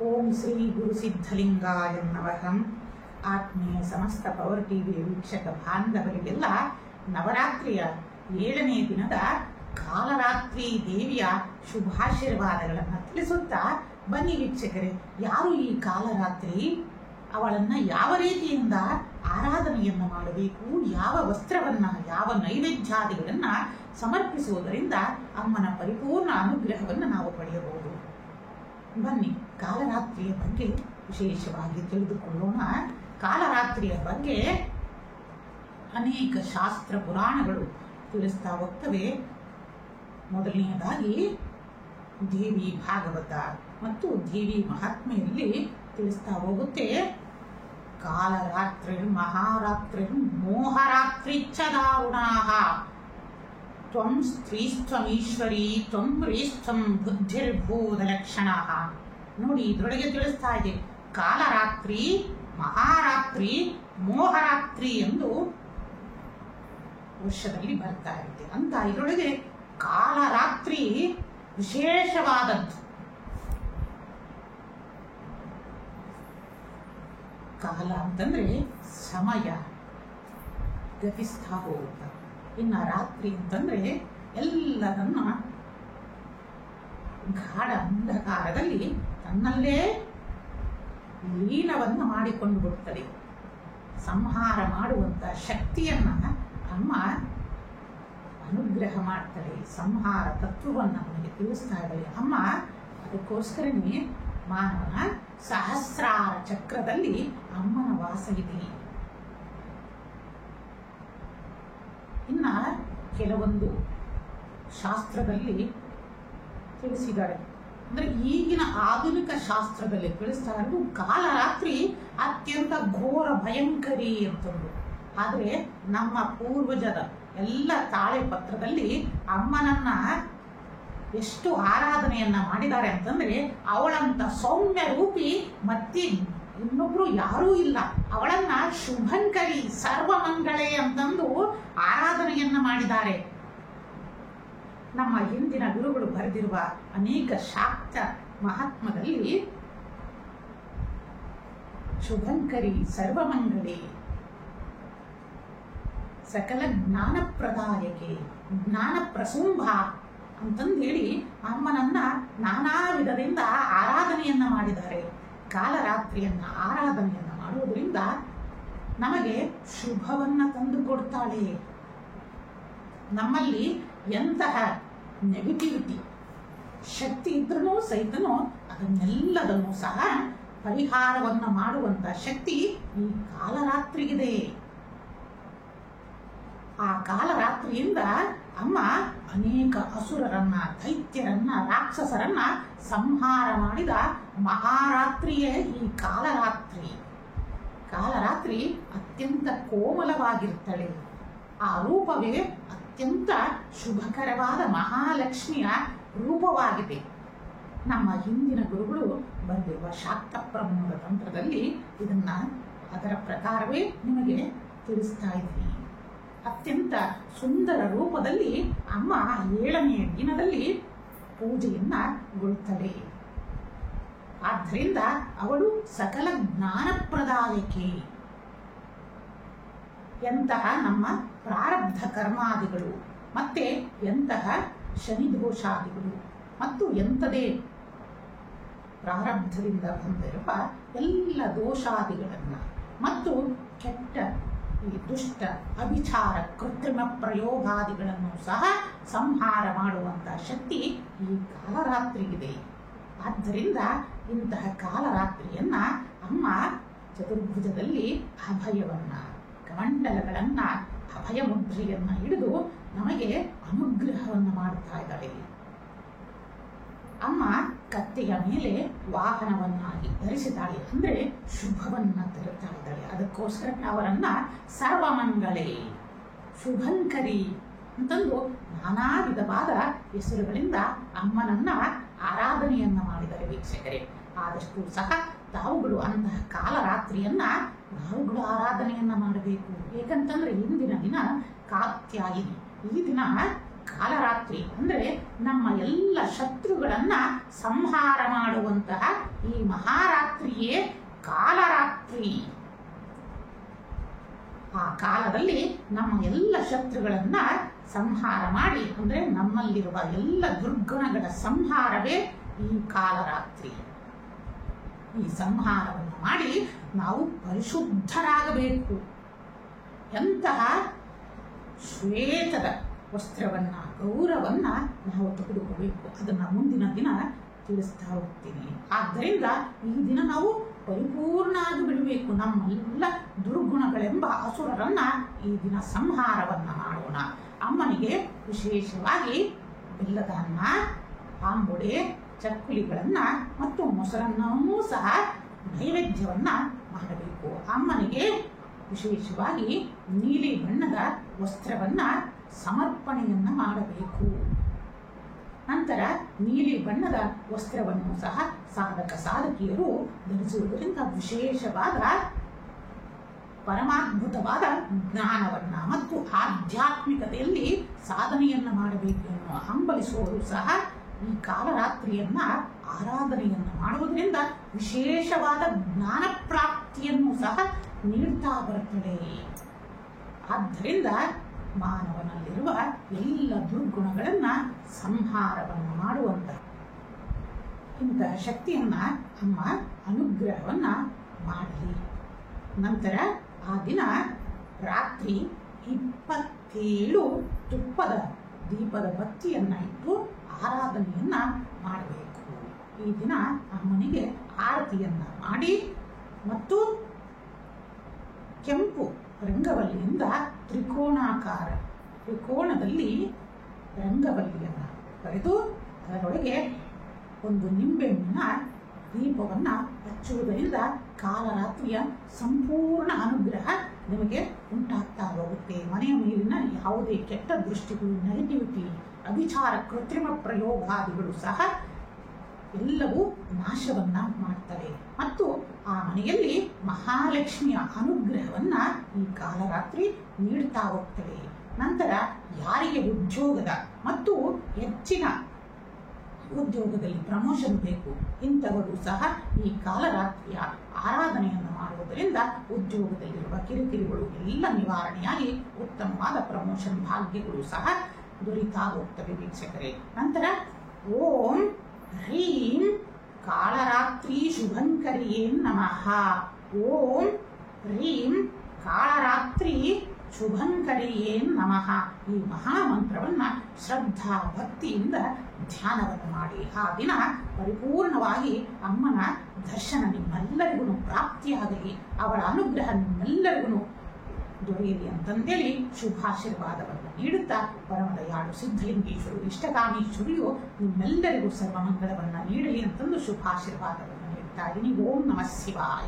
ಓಂ ಶ್ರೀ ಗುರು ಸಿದ್ಧಲಿಂಗಾಯ ನಮಃ. ಆತ್ಮೀಯ ಸಮಸ್ತ ಪವರ್ ಟಿವಿ ವೀಕ್ಷಕ ಬಾಂಧವರಿಗೆಲ್ಲ ನವರಾತ್ರಿಯ 7ನೇ ದಿನದ ಕಾಲರಾತ್ರಿ ದೇವಿಯ ಶುಭಾಶೀರ್ವಾದಗಳನ್ನು ತಿಳಿಸುತ್ತಾ ಬನ್ನಿ ವೀಕ್ಷಕರೇ. ಯಾರು ಈ ಕಾಲರಾತ್ರಿ, ಅವಳನ್ನ ಯಾವ ರೀತಿಯಿಂದ ಆರಾಧನೆಯನ್ನು ಮಾಡಬೇಕು, ಯಾವ ವಸ್ತ್ರವನ್ನ, ಯಾವ ನೈವೇದ್ಯಾದಿಗಳನ್ನ ಸಮರ್ಪಿಸುವುದರಿಂದ ಅಮ್ಮನ ಪರಿಪೂರ್ಣ ಅನುಗ್ರಹವನ್ನು ನಾವು ಪಡೆಯಬಹುದು. ಬನ್ನಿ ಕಾಲರಾತ್ರಿಯ ಬಗ್ಗೆ ವಿಶೇಷವಾಗಿ ತಿಳಿದುಕೊಳ್ಳೋಣ. ಕಾಲರಾತ್ರಿಯ ಬಗ್ಗೆ ಅನೇಕ ಶಾಸ್ತ್ರ ಪುರಾಣಗಳು ತಿಳಿಸ್ತಾ ಹೋಗ್ತವೆ. ಮೊದಲನೆಯದಾಗಿ ದೇವಿ ಭಾಗವತ ಮತ್ತು ದೇವಿ ಮಹಾತ್ಮೆಯಲ್ಲಿ ತಿಳಿಸ್ತಾ ಹೋಗುತ್ತೆ. ಕಾಲರಾತ್ರಿ ಮಹಾರಾತ್ರಿ ಮೋಹರಾತ್ರಿಚ್ಚ ದಾರುಣಾಃ ತ್ವಂ ಸ್ತ್ರೀಸ್ತ್ವಮೀಶ್ವರಿ ತ್ವಂ ಪ್ರೀಸ್ತ್ವಂ ಬುದ್ಧಿರ್ಭೂತ ಲಕ್ಷಣಾಃ. ನೋಡಿ, ಇದರೊಳಗೆ ತಿಳಿಸ್ತಾ ಇದೆ ಕಾಲರಾತ್ರಿ, ಮಹಾರಾತ್ರಿ, ಮೋಹರಾತ್ರಿ ಎಂದು ವರ್ಷದಲ್ಲಿ ಬರ್ತಾ ಇರುತ್ತೆ ಅಂತ. ಇದರೊಳಗೆ ಕಾಲರಾತ್ರಿ ವಿಶೇಷವಾದದ್ದು. ಕಾಲ ಅಂತಂದ್ರೆ ಸಮಯ ಗತಿಸ್ತಾ ಹೋಗುತ್ತೆ. ಇನ್ನು ರಾತ್ರಿ ಅಂತಂದ್ರೆ ಎಲ್ಲರನ್ನ ಗಾಢ ಅಂಧಕಾರದಲ್ಲಿ ತನ್ನಲ್ಲೇ ಲೀನವನ್ನು ಮಾಡಿಕೊಂಡು ಬಿಡುತ್ತದೆ. ಸಂಹಾರ ಮಾಡುವಂತ ಶಕ್ತಿಯನ್ನ ಅಮ್ಮ ಅನುಗ್ರಹ ಮಾಡ್ತಾಳೆ. ಸಂಹಾರ ತತ್ವವನ್ನು ನಮಗೆ ತಿಳಿಸ್ತಾ ಇದ್ದಾಳೆ ಅಮ್ಮ. ಅದಕ್ಕೋಸ್ಕರನೇ ಮಾನವನ ಸಹಸ್ರಾರ ಚಕ್ರದಲ್ಲಿ ಅಮ್ಮನ ವಾಸ ಇದೆ. ಇನ್ನ ಕೆಲವೊಂದು ಶಾಸ್ತ್ರದಲ್ಲಿ ತಿಳಿಸಿದ್ದಾರೆ. ಅಂದ್ರೆ ಈಗಿನ ಆಧುನಿಕ ಶಾಸ್ತ್ರದಲ್ಲಿ ತಿಳಿಸ್ತಾ ಇರೋದು ಕಾಲರಾತ್ರಿ ಅತ್ಯಂತ ಘೋರ ಭಯಂಕರಿ ಅಂತಂದು. ಆದ್ರೆ ನಮ್ಮ ಪೂರ್ವಜರ ಎಲ್ಲ ತಾಳೆ ಪತ್ರದಲ್ಲಿ ಅಮ್ಮನನ್ನ ಎಷ್ಟು ಆರಾಧನೆಯನ್ನ ಮಾಡಿದ್ದಾರೆ ಅಂತಂದ್ರೆ, ಅವಳಂತ ಸೌಮ್ಯ ರೂಪಿ ಮತ್ತೆ ಇನ್ನೊಬ್ರು ಯಾರೂ ಇಲ್ಲ. ಅವಳನ್ನ ಶುಭಂಕರಿ, ಸರ್ವಮಂಗಳೆ ಅಂತಂದು ಆರಾಧನೆಯನ್ನ ಮಾಡಿದ್ದಾರೆ. ನಮ್ಮ ಹಿಂದಿನ ಗುರುಗಳು ಬರೆದಿರುವ ಅನೇಕ ಶಾಕ್ತ ಮಹಾತ್ಮದಲ್ಲಿ ಶುಭಂಕರಿ, ಸರ್ವಮಂಗಳೆ, ಸಕಲ ಜ್ಞಾನಪ್ರದಾಯಕೆ, ಜ್ಞಾನ ಪ್ರಸುಂಭ ಅಂತಂದೇಳಿ ಅಮ್ಮನನ್ನ ನಾನಾ ವಿಧದಿಂದ ಆರಾಧನೆಯನ್ನ ಮಾಡಿದ್ದಾರೆ. ಕಾಲರಾತ್ರಿಯನ್ನ ಆರಾಧನೆಯನ್ನ ಮಾಡುವುದರಿಂದ ನಮಗೆ ಶುಭವನ್ನ ತಂದು ಕೊಡ್ತಾಳೆ. ನಮ್ಮಲ್ಲಿ ಎಂತಹ ನೆಗೆಟಿವಿಟಿ ಶಕ್ತಿ ಇದ್ರೂ ಸಹಿತನೂ ಅದನ್ನೆಲ್ಲದನ್ನು ಸಹ ಪರಿಹಾರವನ್ನ ಮಾಡುವಂತ ಶಕ್ತಿ ಈ ಕಾಲರಾತ್ರಿಗಿದೆ. ಆ ಕಾಲರಾತ್ರಿಯಿಂದ ಅಮ್ಮ ಅನೇಕ ಅಸುರರನ್ನ, ದೈತ್ಯರನ್ನ, ರಾಕ್ಷಸರನ್ನ ಸಂಹಾರ ಮಾಡಿದ ಮಹಾರಾತ್ರಿಯೇ ಈ ಕಾಲರಾತ್ರಿ. ಕಾಲರಾತ್ರಿ ಅತ್ಯಂತ ಕೋಮಲವಾಗಿರ್ತಾಳೆ. ಆ ರೂಪವೇ ಅತ್ಯಂತ ಶುಭಕರವಾದ ಮಹಾಲಕ್ಷ್ಮಿಯ ರೂಪವಾಗಿದೆ. ನಮ್ಮ ಹಿಂದಿನ ಗುರುಗಳು ಬರೆದಿರುವ ಶಾಕ್ತ ಪ್ರಮೋದ ತಂತ್ರದಲ್ಲಿ ಇದನ್ನ ಅದರ ಪ್ರಕಾರವೇ ನಿಮಗೆ ತಿಳಿಸ್ತಾ ಇದ್ದೀನಿ. ಅತ್ಯಂತ ಸುಂದರ ರೂಪದಲ್ಲಿ ಅಮ್ಮ 7ನೇ ದಿನದಲ್ಲಿ ಪೂಜೆಯನ್ನ ಗೊಳ್ತಾಳೆ. ಆದ್ದರಿಂದ ಅವಳು ಸಕಲ ಜ್ಞಾನಪ್ರದಾಯಕಿ. ಎಂತಹ ನಮ್ಮ ಪ್ರಾರಬ್ಧ ಕರ್ಮಾದಿಗಳು, ಮತ್ತೆ ಎಂತಹ ಶನಿದೋಷಾದಿಗಳು ಮತ್ತು ಎಂಥದೇ ಪ್ರಾರಬ್ಧದಿಂದ ಬಂದಿರುವ ಎಲ್ಲ ದೋಷಾದಿಗಳನ್ನ ಮತ್ತು ಕೆಟ್ಟ ಈ ದುಷ್ಟ ಅಭಿಚಾರ ಕೃತ್ರಿಮ ಪ್ರಯೋಗಾದಿಗಳನ್ನು ಸಹ ಸಂಹಾರ ಮಾಡುವಂತ ಶಕ್ತಿ ಈ ಕಾಲರಾತ್ರಿಗಿದೆ. ಆದ್ದರಿಂದ ಇಂತಹ ಕಾಲರಾತ್ರಿಯನ್ನ ಅಮ್ಮ ಚತುರ್ಭುಜದಲ್ಲಿ ಅಭಯವನ್ನ, ಕಮಂಡಲಗಳನ್ನ, ಅಭಯ ಮುದ್ರೆಯನ್ನ ಹಿಡಿದು ನಮಗೆ ಅನುಗ್ರಹವನ್ನ ಮಾಡ್ತಾ ಇದ್ದಾಳೆ. ಅಮ್ಮ ಕತ್ತೆಯ ಮೇಲೆ ವಾಹನವನ್ನಾಗಿ ಧರಿಸಿದ್ದಾಳೆ, ಅಂದ್ರೆ ಶುಭವನ್ನ ತರುತ್ತಾ ಇದ್ದಾಳೆ. ಅದಕ್ಕೋಸ್ಕರ ಅವರನ್ನ ಸರ್ವಮಂಗಳೆ, ಶುಭಂಕರಿ ಅಂತಂದು ನಾನಾ ವಿಧವಾದ ಹೆಸರುಗಳಿಂದ ಅಮ್ಮನನ್ನ ಆರಾಧನೆಯನ್ನ ಮಾಡಿದರೆ ವೀಕ್ಷಕರೇ. ಆದಷ್ಟು ಸಹ ತಾವುಗಳು ಅಂತಹ ಕಾಲರಾತ್ರಿಯನ್ನ ನಾವುಗಳು ಆರಾಧನೆಯನ್ನ ಮಾಡಬೇಕು. ಏಕಂತಂದ್ರೆ ಇಂದಿನ ದಿನ ಕಾತ್ಯಾಯಿನಿ. ಈ ದಿನ ಕಾಲರಾತ್ರಿ ಅಂದ್ರೆ ನಮ್ಮ ಎಲ್ಲ ಶತ್ರುಗಳನ್ನ ಸಂಹಾರ ಮಾಡುವಂತಹ ಈ ಮಹಾರಾತ್ರಿಯೇ ಕಾಲರಾತ್ರಿ. ಆ ಕಾಲದಲ್ಲಿ ನಮ್ಮ ಎಲ್ಲ ಶತ್ರುಗಳನ್ನ ಸಂಹಾರ ಮಾಡಿ, ಅಂದ್ರೆ ನಮ್ಮಲ್ಲಿರುವ ಎಲ್ಲ ದುರ್ಗುಣಗಳ ಸಂಹಾರವೇ ಈ ಕಾಲರಾತ್ರಿ. ಈ ಸಂಹಾರವನ್ನು ಮಾಡಿ ನಾವು ಪರಿಶುದ್ಧರಾಗಬೇಕು. ಎಂತಹ ಶ್ವೇತದ ವಸ್ತ್ರವನ್ನ, ಗೌರವನ್ನ ನಾವು ತೆಗೆದುಕೋಬೇಕು, ಅದನ್ನ ಮುಂದಿನ ದಿನ ತಿಳಿಸ್ತಾ ಹೋಗ್ತೀನಿ. ಆದ್ದರಿಂದ ಈ ದಿನ ನಾವು ಪರಿಪೂರ್ಣ ಆಗಿ ಬಿಡಬೇಕು. ನಮ್ಮೆಲ್ಲ ದುರ್ಗುಣಗಳೆಂಬ ಅಸುರರನ್ನ ಈ ದಿನ ಸಂಹಾರವನ್ನ ಮಾಡೋಣ. ಅಮ್ಮನಿಗೆ ವಿಶೇಷವಾಗಿ ಬೆಲ್ಲದ ಅನ್ನ, ಆಂಬುಡೆ, ಚಕ್ಕುಲಿಗಳನ್ನ ಮತ್ತು ಮೊಸರನ್ನೂ ಸಹ ನೈವೇದ್ಯವನ್ನ ಮಾಡಬೇಕು. ಅಮ್ಮನಿಗೆ ವಿಶೇಷವಾಗಿ ನೀಲಿ ಬಣ್ಣದ ವಸ್ತ್ರವನ್ನ ಸಮರ್ಪಣೆಯನ್ನ ಮಾಡಬೇಕು. ನಂತರ ನೀಲಿ ಬಣ್ಣದ ವಸ್ತ್ರವನ್ನು ಸಹ ಸಾಧಕ ಸಾಧಕಿಯರು ಧರಿಸುವುದರಿಂದ ವಿಶೇಷವಾದ ಪರಮಾದ್ಭುತವಾದ ಜ್ಞಾನವನ್ನ ಮತ್ತು ಆಧ್ಯಾತ್ಮಿಕತೆಯಲ್ಲಿ ಸಾಧನೆಯನ್ನ ಮಾಡಬೇಕು ಎನ್ನುವ ಹಂಬಲಿಸುವವರು ಸಹ ಈ ಕಾಲರಾತ್ರಿಯನ್ನ ಆರಾಧನೆಯನ್ನ ಮಾಡುವುದರಿಂದ ವಿಶೇಷವಾದ ಜ್ಞಾನ ಪ್ರಾಪ್ತಿಯನ್ನು ಸಹ ನೀಡ್ತಾ ಬರುತ್ತದೆ. ಆದ್ದರಿಂದ ಮಾನವನಲ್ಲಿರುವ ಎಲ್ಲ ದುರ್ಗುಣಗಳನ್ನ ಸಂಹಾರವನ್ನು ಮಾಡುವಂತ ಇಂತಹ ಶಕ್ತಿಯನ್ನ ಅಮ್ಮ ಅನುಗ್ರಹವನ್ನ ಮಾಡಲಿ. ನಂತರ ಆ ದಿನ ರಾತ್ರಿ 27 ತುಪ್ಪದ ದೀಪದ ಬತ್ತಿಯನ್ನ ಇಟ್ಟು ಆರಾಧನೆಯನ್ನ ಮಾಡಬೇಕು. ಈ ದಿನ ಅಮ್ಮನಿಗೆ ಆರತಿಯನ್ನ ಮಾಡಿ ಮತ್ತು ಕೆಂಪು ರಂಗವಲ್ಲಿಯಿಂದ ತ್ರಿಕೋಣದಲ್ಲಿ ರಂಗವಲ್ಲಿಯನ್ನು ಬರೆದು ಅದರೊಳಗೆ ಒಂದು ನಿಂಬೆಹಣ್ಣಿನ ದೀಪವನ್ನ ಹಚ್ಚುವುದರಿಂದ ಕಾಲರಾತ್ರಿಯ ಸಂಪೂರ್ಣ ಅನುಗ್ರಹ ನಿಮಗೆ ಉಂಟಾಗ್ತಾ ಹೋಗುತ್ತೆ. ಮನೆಯ ಮೇಲಿನ ಯಾವುದೇ ಕೆಟ್ಟ ದೃಷ್ಟಿಗಳು, ನೆಗೆಟಿವಿಟಿ, ಅಭಿಚಾರ, ಕೃತ್ರಿಮ ಪ್ರಯೋಗಾದಿಗಳು ಸಹ ಎಲ್ಲವೂ ನಾಶವನ್ನ ಮಾಡ್ತವೆ ಮತ್ತು ಆ ಮನೆಯಲ್ಲಿ ಮಹಾಲಕ್ಷ್ಮಿಯ ಅನುಗ್ರಹವನ್ನ ಈ ಕಾಲರಾತ್ರಿ ನೀಡ್ತಾ ಹೋಗ್ತವೆ. ನಂತರ ಯಾರಿಗೆ ಉದ್ಯೋಗದ ಮತ್ತು ಹೆಚ್ಚಿನ ಉದ್ಯೋಗದಲ್ಲಿ ಪ್ರಮೋಷನ್ ಬೇಕು ಇಂಥವರು ಸಹ ಈ ಕಾಲರಾತ್ರಿಯ ಆರಾಧನೆಯನ್ನು ಮಾಡುವುದರಿಂದ ಉದ್ಯೋಗದಲ್ಲಿರುವ ಕಿರಿಕಿರಿಗಳು ಎಲ್ಲ ನಿವಾರಣೆಯಾಗಿ ಉತ್ತಮವಾದ ಪ್ರಮೋಷನ್ ಭಾಗ್ಯಗಳು ಸಹ ದೊರೀತಾ ಹೋಗ್ತವೆ ವೀಕ್ಷಕರೇ. ನಂತರ ಓಂ ಹ್ರೀಂ ಕಾಳರಾತ್ರಿ ಶುಭಂಕರಿಯೇ ನಮಃ. ಓಂ ಹ್ರೀಂ ಕಾಳರಾತ್ರಿ ಶುಭಂಕರಿಯೇ ನಮಃ. ಈ ಮಹಾಮಂತ್ರವನ್ನ ಶ್ರದ್ಧಾ ಭಕ್ತಿಯಿಂದ ಧ್ಯಾನವನ್ನು ಮಾಡಿ ಆ ದಿನ ಪರಿಪೂರ್ಣವಾಗಿ ಅಮ್ಮನ ದರ್ಶನ ನಿಮ್ಮೆಲ್ಲರಿಗೂ ಪ್ರಾಪ್ತಿಯಾಗಲಿ, ಅವಳ ಅನುಗ್ರಹ ನಿಮ್ಮೆಲ್ಲರಿಗೂ ದೊರೆಯಲಿ ಅಂತಂದೇಳಿ ಶುಭಾಶೀರ್ವಾದವನ್ನು ನೀಡುತ್ತಾ ಪರಮದಯಾಳು ಸಿದ್ಧಲಿಂಗೇಶ್ವರು ಇಷ್ಟಕಾಮೀಶ್ವರಿಯು ನಿಮ್ಮೆಲ್ಲರಿಗೂ ಸರ್ವಮಂಗಳವನ್ನ ನೀಡಲಿ ಅಂತಂದು ಶುಭಾಶೀರ್ವಾದವನ್ನು ನೀಡ್ತಾ ಇದ್ದೀನಿ. ಓಂ ನಮಃ ಶಿವಾಯ.